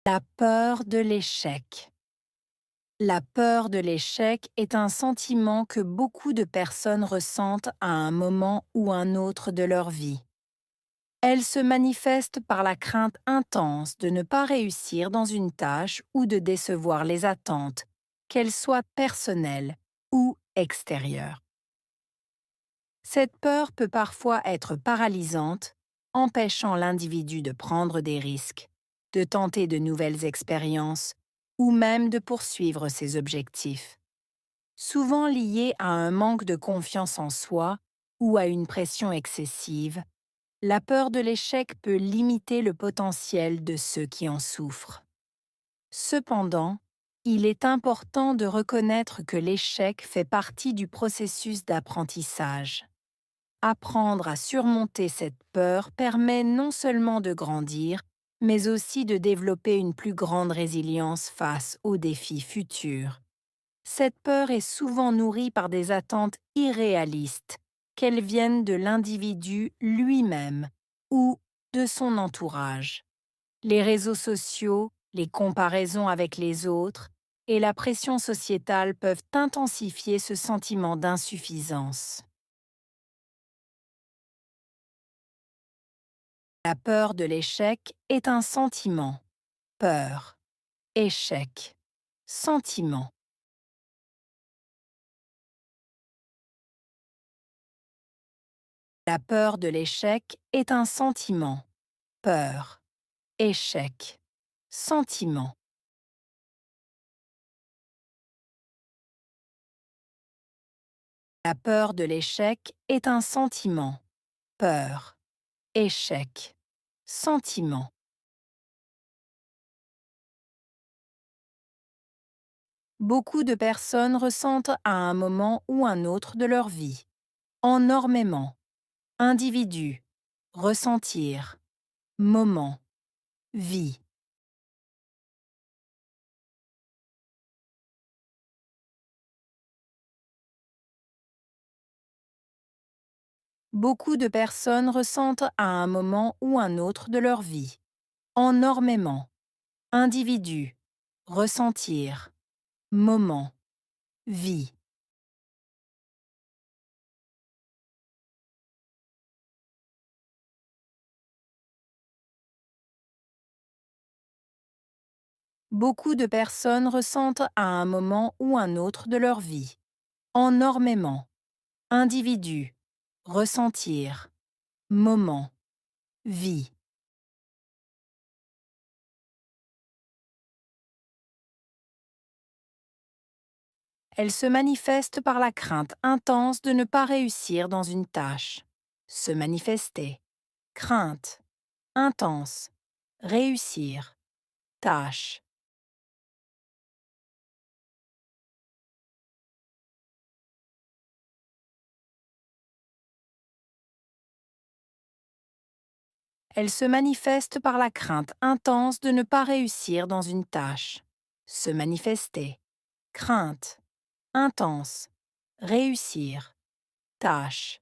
La peur de l'échec. La peur de l'échec est un sentiment que beaucoup de personnes ressentent à un moment ou un autre de leur vie. Elle se manifeste par la crainte intense de ne pas réussir dans une tâche ou de décevoir les attentes, qu'elles soient personnelles ou extérieures. Cette peur peut parfois être paralysante, empêchant l'individu de prendre des risques, de tenter de nouvelles expériences ou même de poursuivre ses objectifs. Souvent liée à un manque de confiance en soi ou à une pression excessive, la peur de l'échec peut limiter le potentiel de ceux qui en souffrent. Cependant, il est important de reconnaître que l'échec fait partie du processus d'apprentissage. Apprendre à surmonter cette peur permet non seulement de grandir, mais aussi de développer une plus grande résilience face aux défis futurs. Cette peur est souvent nourrie par des attentes irréalistes, qu'elles viennent de l'individu lui-même ou de son entourage. Les réseaux sociaux, les comparaisons avec les autres et la pression sociétale peuvent intensifier ce sentiment d'insuffisance. La peur de l'échec est un sentiment. Peur, échec, sentiment. La peur de l'échec est un sentiment. Peur, échec, sentiment. La peur de l'échec est un sentiment. Peur, échec, sentiment. Beaucoup de personnes ressentent à un moment ou un autre de leur vie. Enormément. Individu. Ressentir. Moment. Vie. Beaucoup de personnes ressentent à un moment ou un autre de leur vie. Enormément. Individu. Ressentir. Moment. Vie. Beaucoup de personnes ressentent à un moment ou un autre de leur vie. Enormément. Individu. Ressentir. Moment. Vie. Elle se manifeste par la crainte intense de ne pas réussir dans une tâche. Se manifester. Crainte. Intense. Réussir. Tâche. Elle se manifeste par la crainte intense de ne pas réussir dans une tâche. Se manifester. Crainte. Intense. Réussir. Tâche.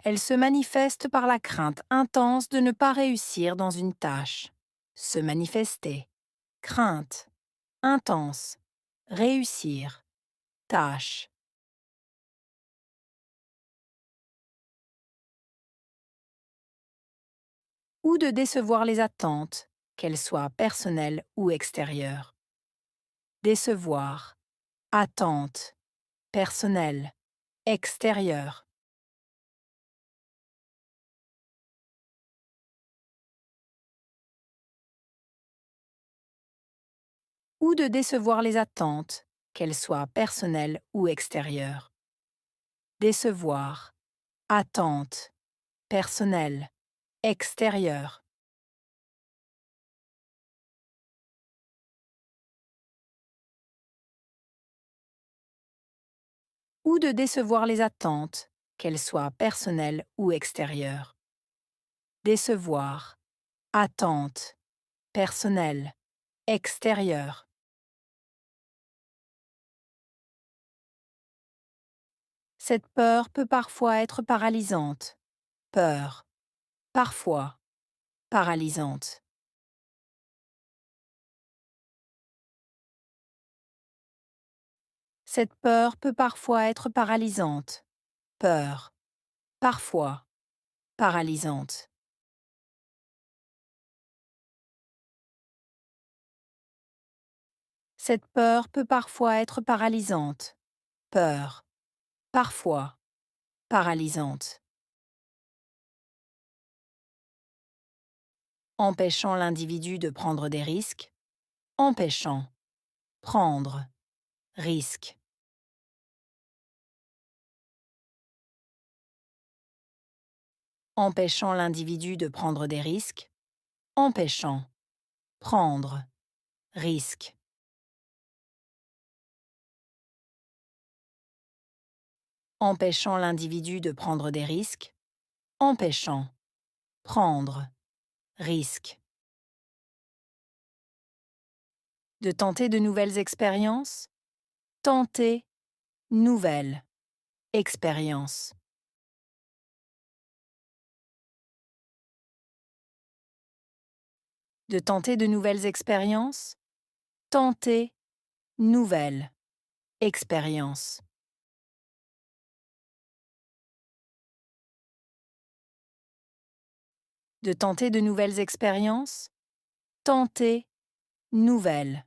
Elle se manifeste par la crainte intense de ne pas réussir dans une tâche. Se manifester. Crainte. Intense. Réussir. Tâche. Ou de décevoir les attentes, qu'elles soient personnelles ou extérieures. Décevoir. Attente. Personnelle. Extérieure. Ou de décevoir les attentes, qu'elles soient personnelles ou extérieures. Décevoir. Attente. Personnelle. Extérieure. Ou de décevoir les attentes, qu'elles soient personnelles ou extérieures. Décevoir. Attente. Personnelle. Extérieure. Cette peur peut parfois être paralysante. Peur, parfois, paralysante. Cette peur peut parfois être paralysante. Peur, parfois, paralysante. Cette peur peut parfois être paralysante. Peur, parfois, paralysante. Empêchant l'individu de prendre des risques. Empêchant, prendre, risque. Empêchant l'individu de prendre des risques. Empêchant, prendre, risque. Empêchant l'individu de prendre des risques. Empêchant, prendre, risque. De tenter de nouvelles expériences. Tenter, nouvelle, expérience. De tenter de nouvelles expériences. Tenter, nouvelle, expérience. De tenter de nouvelles expériences. Tenter, nouvelle,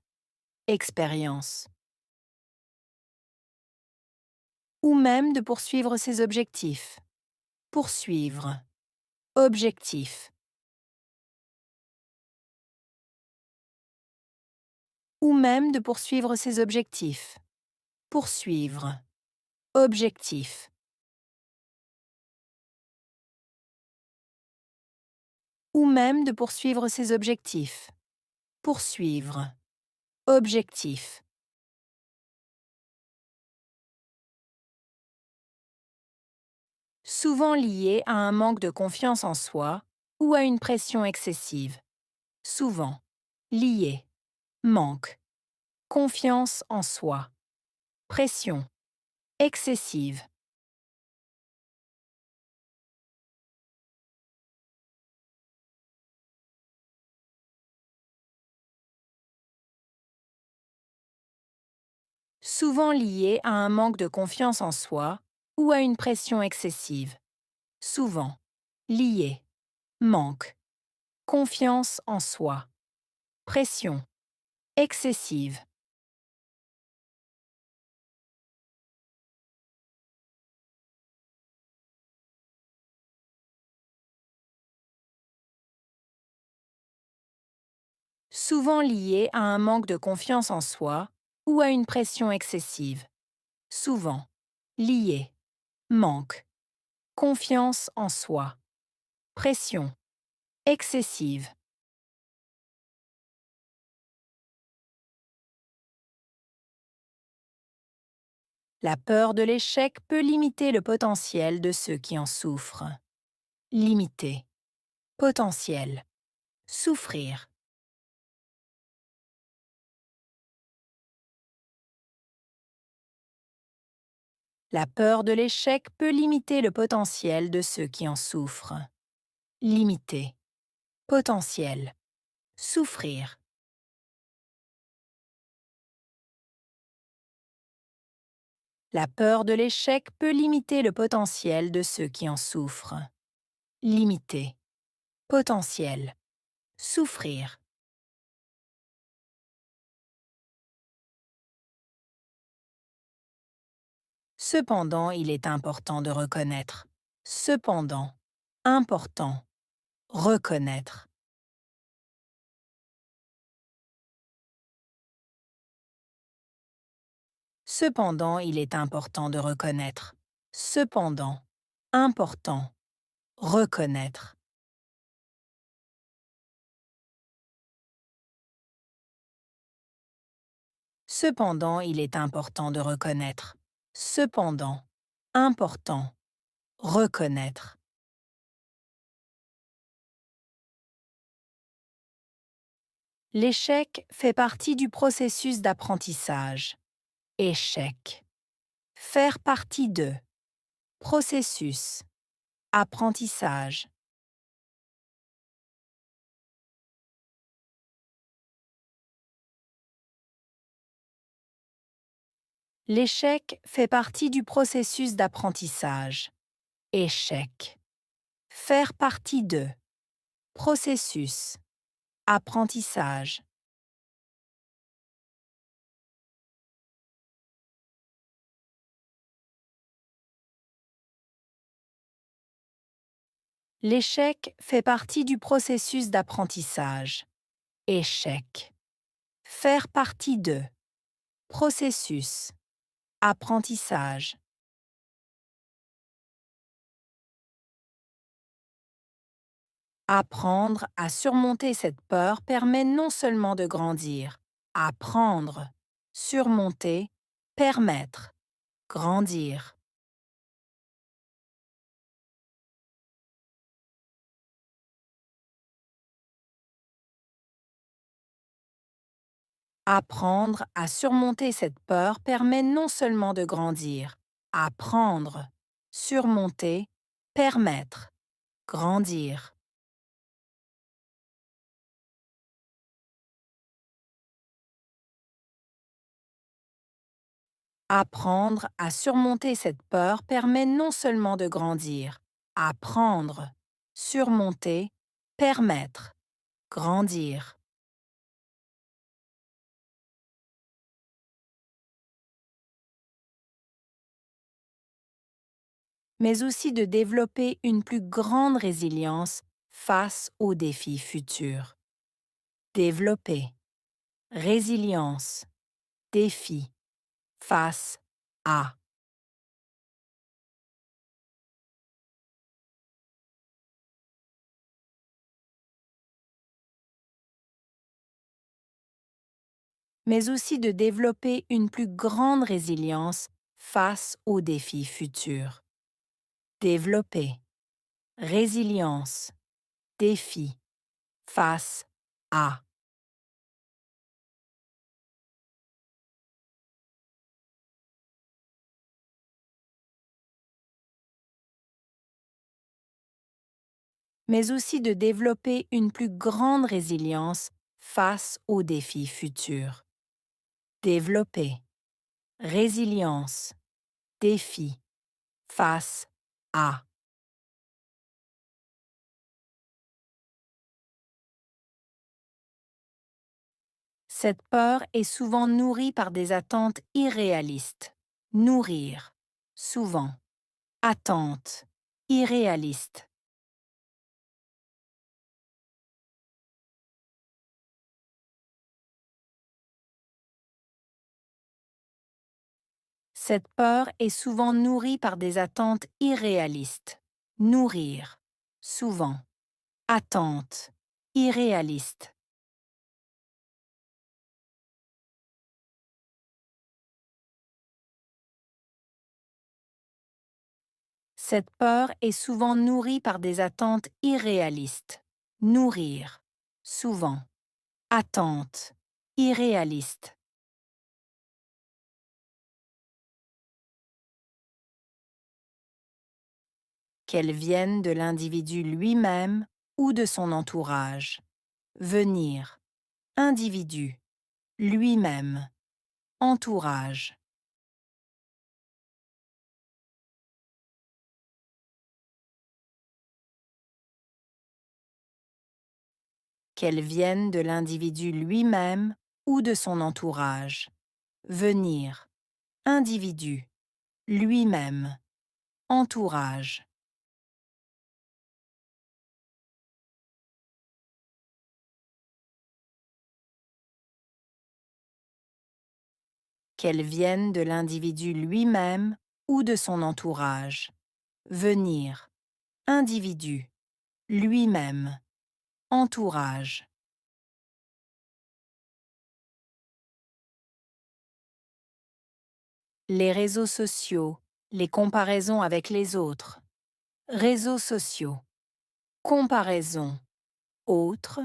expérience. Ou même de poursuivre ses objectifs. Poursuivre, objectif. Ou même de poursuivre ses objectifs. Poursuivre, objectif. Ou même de poursuivre ses objectifs. Poursuivre, objectif. Souvent lié à un manque de confiance en soi ou à une pression excessive. Souvent lié, manque, confiance en soi, pression, excessive. Souvent lié à un manque de confiance en soi ou à une pression excessive. Souvent lié, manque, confiance en soi, pression, excessive. Souvent lié à un manque de confiance en soi ou à une pression excessive. Souvent lié, manque, confiance en soi, pression, excessive. La peur de l'échec peut limiter le potentiel de ceux qui en souffrent. Limiter, potentiel, souffrir. La peur de l'échec peut limiter le potentiel de ceux qui en souffrent. Limiter, potentiel, souffrir. La peur de l'échec peut limiter le potentiel de ceux qui en souffrent. Limiter, potentiel, souffrir. Cependant, il est important de reconnaître. Cependant, important, reconnaître. Cependant, il est important de reconnaître. Cependant, important, reconnaître. Cependant, il est important de reconnaître. Cependant, important, reconnaître. L'échec fait partie du processus d'apprentissage. Échec. Faire partie de. processus, apprentissage. L'échec fait partie du processus d'apprentissage. Échec. Faire partie de. Processus. Apprentissage. L'échec fait partie du processus d'apprentissage. Échec. Faire partie de. Processus. Apprentissage. Apprendre à surmonter cette peur permet non seulement de grandir. Apprendre. Surmonter. Permettre. Grandir. Apprendre à surmonter cette peur permet non seulement de grandir. Apprendre. Surmonter. Permettre. Grandir. Apprendre à surmonter cette peur permet non seulement de grandir. Apprendre. Surmonter. Permettre. Grandir. Mais aussi de développer une plus grande résilience face aux défis futurs. Développer. Résilience. Défi. Face à. Mais aussi de développer une plus grande résilience face aux défis futurs. Développer. Résilience. Défi. Face à. Mais aussi de développer une plus grande résilience face aux défis futurs. Développer. Résilience. Défi. Face à. Cette peur est souvent nourrie par des attentes irréalistes. Nourrir. Souvent. Attente. Irréaliste. Cette peur est souvent nourrie par des attentes irréalistes. Nourrir. Souvent. Attente. Irréaliste. Cette peur est souvent nourrie par des attentes irréalistes. Nourrir. Souvent. Attente. Irréaliste. Qu'elles viennent de l'individu lui-même ou de son entourage. Venir. Individu. Lui-même. Entourage. Qu'elles viennent de l'individu lui-même ou de son entourage. Venir. Individu. Lui-même. Entourage. Qu'elles viennent de l'individu lui-même ou de son entourage. Venir. Individu. Lui-même. Entourage. Les réseaux sociaux, les comparaisons avec les autres. Réseaux sociaux. Comparaison. Autres.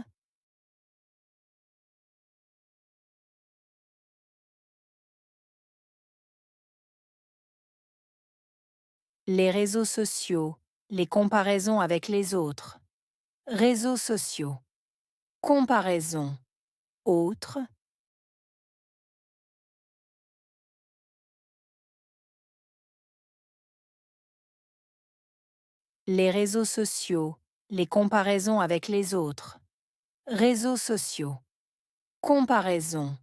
les réseaux sociaux, les comparaisons avec les autres. Réseaux sociaux, comparaison, autres. Les réseaux sociaux, les comparaisons avec les autres. Réseaux sociaux, comparaison,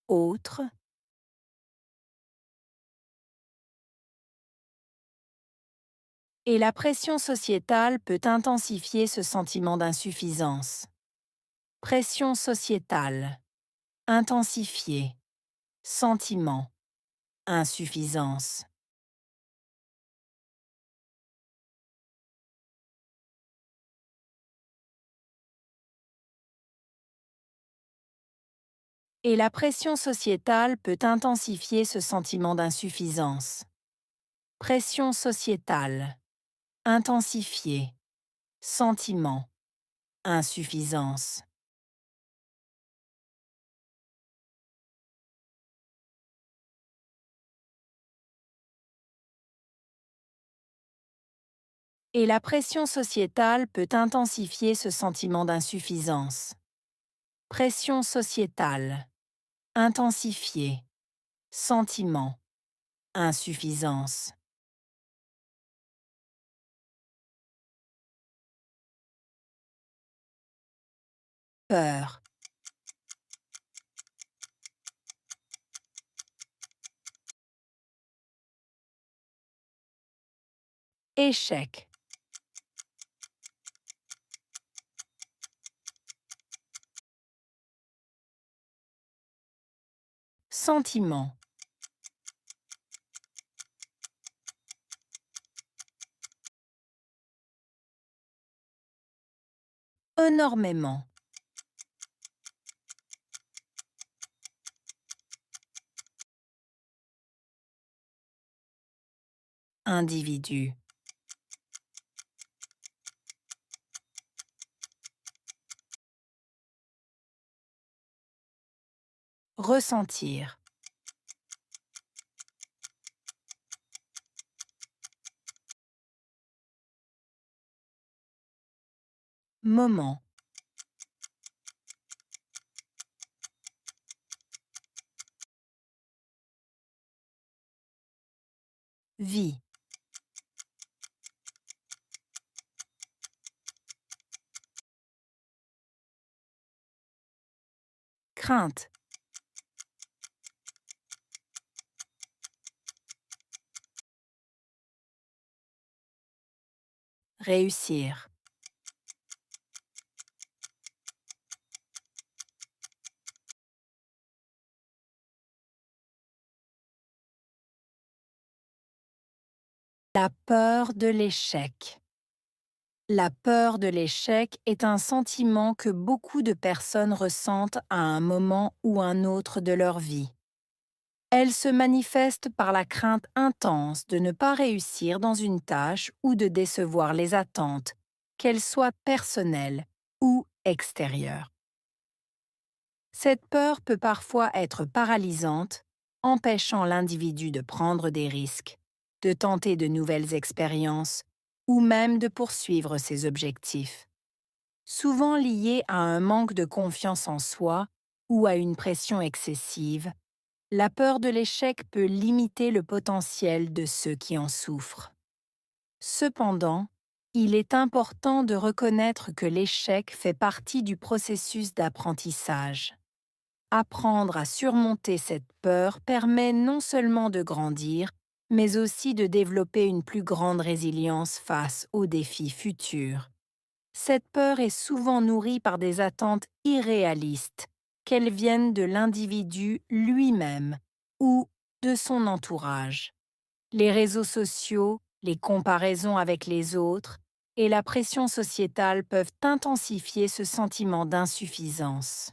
autres. Et la pression sociétale peut intensifier ce sentiment d'insuffisance. Pression sociétale, intensifier, sentiment, insuffisance. Et la pression sociétale peut intensifier ce sentiment d'insuffisance. Pression sociétale, intensifier, sentiment, insuffisance. Et la pression sociétale peut intensifier ce sentiment d'insuffisance. Pression sociétale, intensifier, sentiment, insuffisance. Peur, échec, sentiment, énormément, individu, ressentir, moment, vie, crainte, réussir. La peur de l'échec. La peur de l'échec est un sentiment que beaucoup de personnes ressentent à un moment ou un autre de leur vie. Elle se manifeste par la crainte intense de ne pas réussir dans une tâche ou de décevoir les attentes, qu'elles soient personnelles ou extérieures. Cette peur peut parfois être paralysante, empêchant l'individu de prendre des risques, de tenter de nouvelles expériences ou même de poursuivre ses objectifs. Souvent liée à un manque de confiance en soi ou à une pression excessive, la peur de l'échec peut limiter le potentiel de ceux qui en souffrent. Cependant, il est important de reconnaître que l'échec fait partie du processus d'apprentissage. Apprendre à surmonter cette peur permet non seulement de grandir, mais aussi de développer une plus grande résilience face aux défis futurs. Cette peur est souvent nourrie par des attentes irréalistes, qu'elles viennent de l'individu lui-même ou de son entourage. Les réseaux sociaux, les comparaisons avec les autres et la pression sociétale peuvent intensifier ce sentiment d'insuffisance.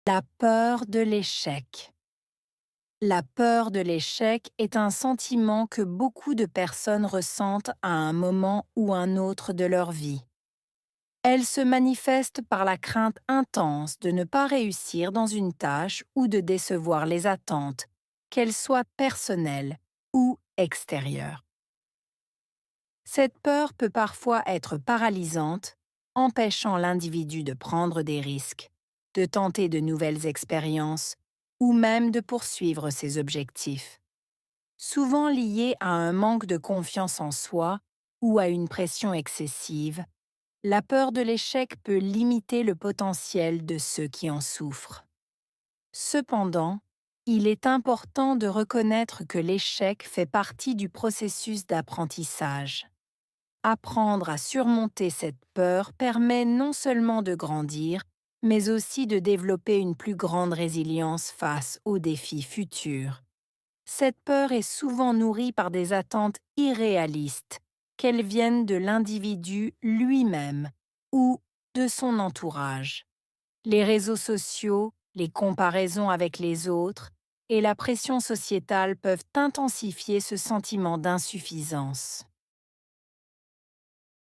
La peur de l'échec. La peur de l'échec est un sentiment que beaucoup de personnes ressentent à un moment ou un autre de leur vie. Elle se manifeste par la crainte intense de ne pas réussir dans une tâche ou de décevoir les attentes, qu'elles soient personnelles ou extérieures. Cette peur peut parfois être paralysante, empêchant l'individu de prendre des risques, de tenter de nouvelles expériences ou même de poursuivre ses objectifs. Souvent liée à un manque de confiance en soi ou à une pression excessive, la peur de l'échec peut limiter le potentiel de ceux qui en souffrent. Cependant, il est important de reconnaître que l'échec fait partie du processus d'apprentissage. Apprendre à surmonter cette peur permet non seulement de grandir, mais aussi de développer une plus grande résilience face aux défis futurs. Cette peur est souvent nourrie par des attentes irréalistes, qu'elles viennent de l'individu lui-même ou de son entourage. Les réseaux sociaux, les comparaisons avec les autres et la pression sociétale peuvent intensifier ce sentiment d'insuffisance.